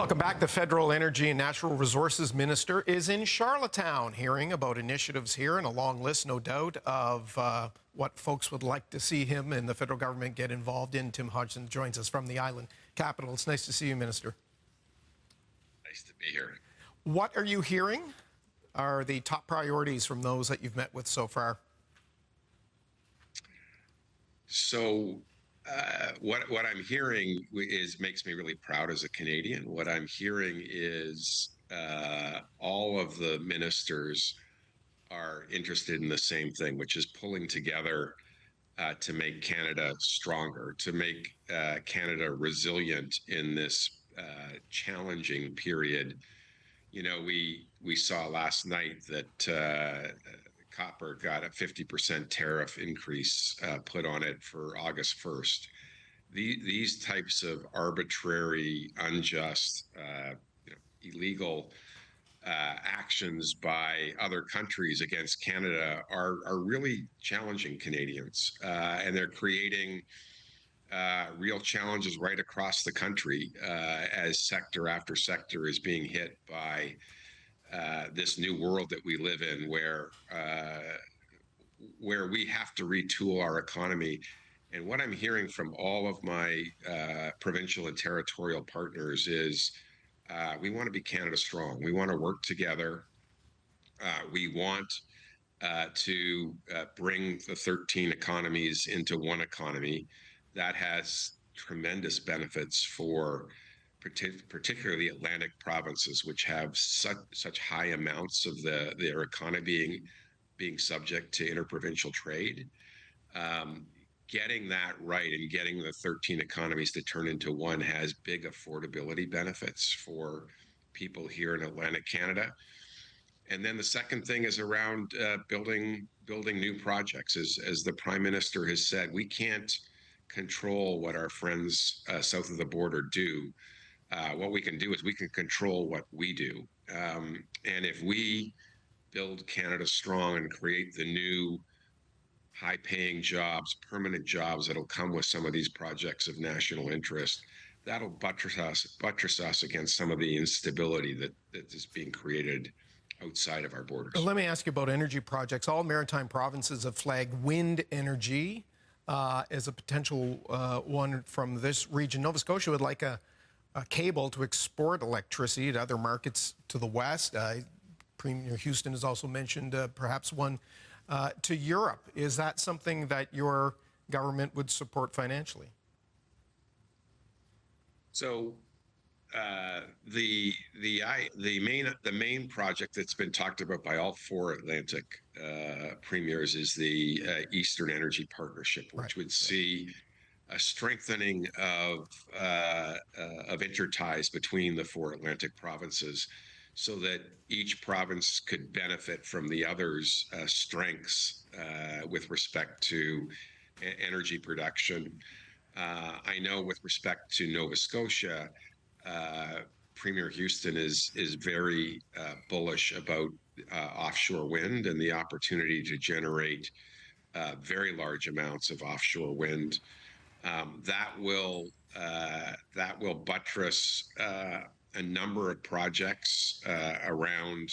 Welcome back. The Federal Energy and Natural Resources Minister is in Charlottetown hearing about initiatives here, and a long list, no doubt, of what folks would like to see him and the federal government get involved in. Tim Hodgson joins us from the island capital. It's nice to see you, Minister. Nice to be here. What are you hearing are the top priorities from those that you've met with so far? So what I'm hearing makes me really proud as a Canadian. What I'm hearing is all of the ministers are interested in the same thing, which is pulling together to make Canada stronger, to make Canada resilient in this challenging period. You know, we saw last night that copper got a 50% tariff increase put on it for August 1st. These types of arbitrary, unjust, illegal actions by other countries against Canada are really challenging Canadians, and they're creating real challenges right across the country as sector after sector is being hit by this new world that we live in, where we have to retool our economy. And what I'm hearing from all of my provincial and territorial partners is we want to be Canada strong. We want to work together. We want to bring the 13 economies into one economy that has tremendous benefits for particularly Atlantic provinces, which have such high amounts of their economy being subject to interprovincial trade. Getting that right and getting the 13 economies to turn into one has big affordability benefits for people here in Atlantic Canada. And then the second thing is around building new projects. As the Prime Minister has said, we can't control what our friends south of the border do. What we can do is we can control what we do. And if we build Canada strong and create the new high-paying jobs, permanent jobs that'll come with some of these projects of national interest, that'll buttress us against some of the instability that is being created outside of our borders. Let me ask you about energy projects. All maritime provinces have flagged wind energy as a potential one from this region. Nova Scotia would like a cable to export electricity to other markets to the west. Premier Houston has also mentioned perhaps one to Europe. Is that something that your government would support financially? So the main project that's been talked about by all four Atlantic premiers is the Eastern Energy Partnership, which would see a strengthening of interties between the four Atlantic provinces, so that each province could benefit from the other's strengths with respect to energy production. I know with respect to Nova Scotia, Premier Houston is very bullish about offshore wind and the opportunity to generate very large amounts of offshore wind. That will buttress a number of projects around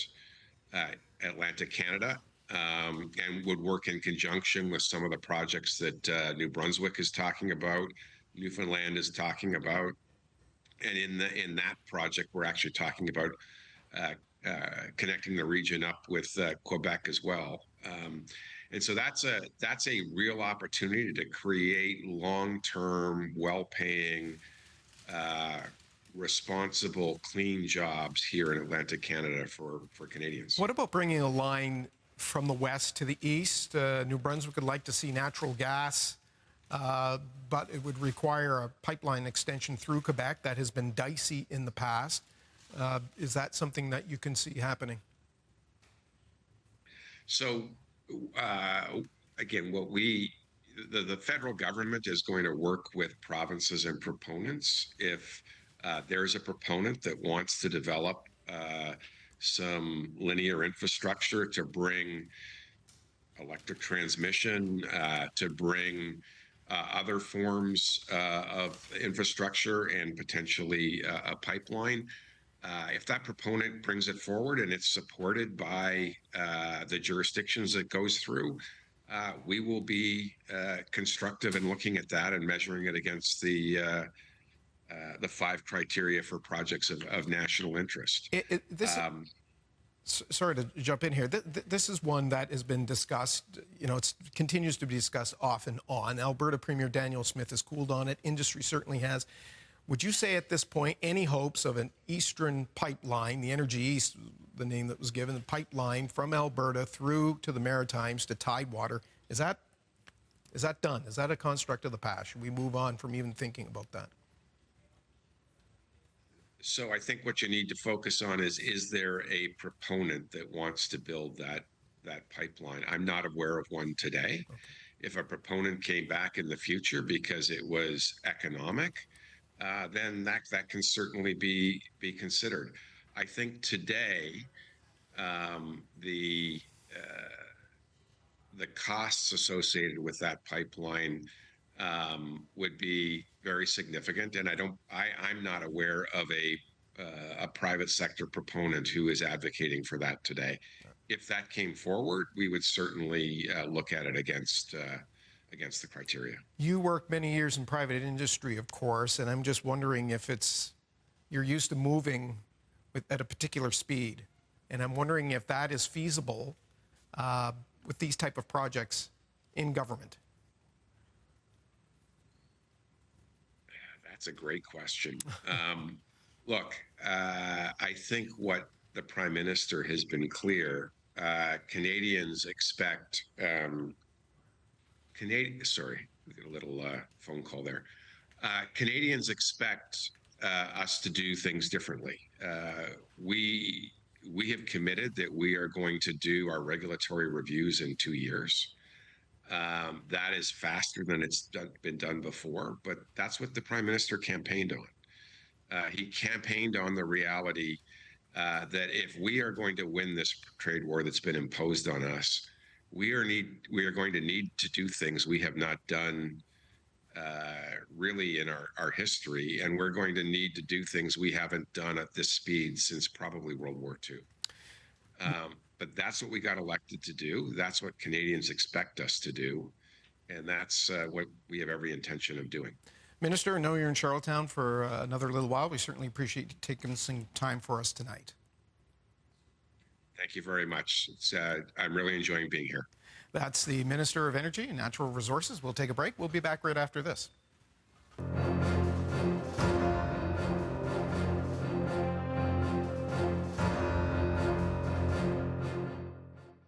Atlantic Canada, and would work in conjunction with some of the projects that New Brunswick is talking about, Newfoundland is talking about. And in that project, we're actually talking about connecting the region up with Quebec as well. And so that's a real opportunity to create long-term, well-paying, responsible, clean jobs here in Atlantic Canada for Canadians. What about bringing a line from the west to the east? New Brunswick would like to see natural gas, but it would require a pipeline extension through Quebec that has been dicey in the past. Is that something that you can see happening? So, again, the federal government is going to work with provinces and proponents. If there's a proponent that wants to develop some linear infrastructure to bring electric transmission, to bring other forms of infrastructure and potentially a pipeline. If that proponent brings it forward and it's supported by the jurisdictions it goes through, we will be constructive in looking at that and measuring it against the 5 criteria for projects of national interest. Sorry to jump in here. This is one that has been discussed. You know, it continues to be discussed off and on. Alberta Premier Daniel Smith has cooled on it. Industry certainly has. Would you say at this point any hopes of an eastern pipeline, the Energy East, the name that was given, the pipeline from Alberta through to the Maritimes to Tidewater, is that done? Is that a construct of the past? Should we move on from even thinking about that? So I think what you need to focus on is there a proponent that wants to build that pipeline? I'm not aware of one today. Okay. If a proponent came back in the future because it was economic, then that can certainly be considered. I think today the costs associated with that pipeline would be very significant, and I'm not aware of a private sector proponent who is advocating for that today. If that came forward, we would certainly look at it against the criteria. You worked many years in private industry, of course, and I'm just wondering if you're used to moving at a particular speed, and I'm wondering if that is feasible with these type of projects in government. That's a great question. Look, I think what the Prime Minister has been clear, Canadians expect, sorry, we got a little phone call there. Canadians expect us to do things differently. We have committed that we are going to do our regulatory reviews in 2 years. That is faster than it's been done before, but that's what the Prime Minister campaigned on. He campaigned on the reality that if we are going to win this trade war that's been imposed on us, we are going to need to do things we have not done really in our history, and we're going to need to do things we haven't done at this speed since probably World War II. But that's what we got elected to do. That's what Canadians expect us to do. And that's what we have every intention of doing. Minister, I know you're in Charlottetown for another little while. We certainly appreciate you taking some time for us tonight. Thank you very much. I'm really enjoying being here. That's the Minister of Energy and Natural Resources. We'll take a break. We'll be back right after this.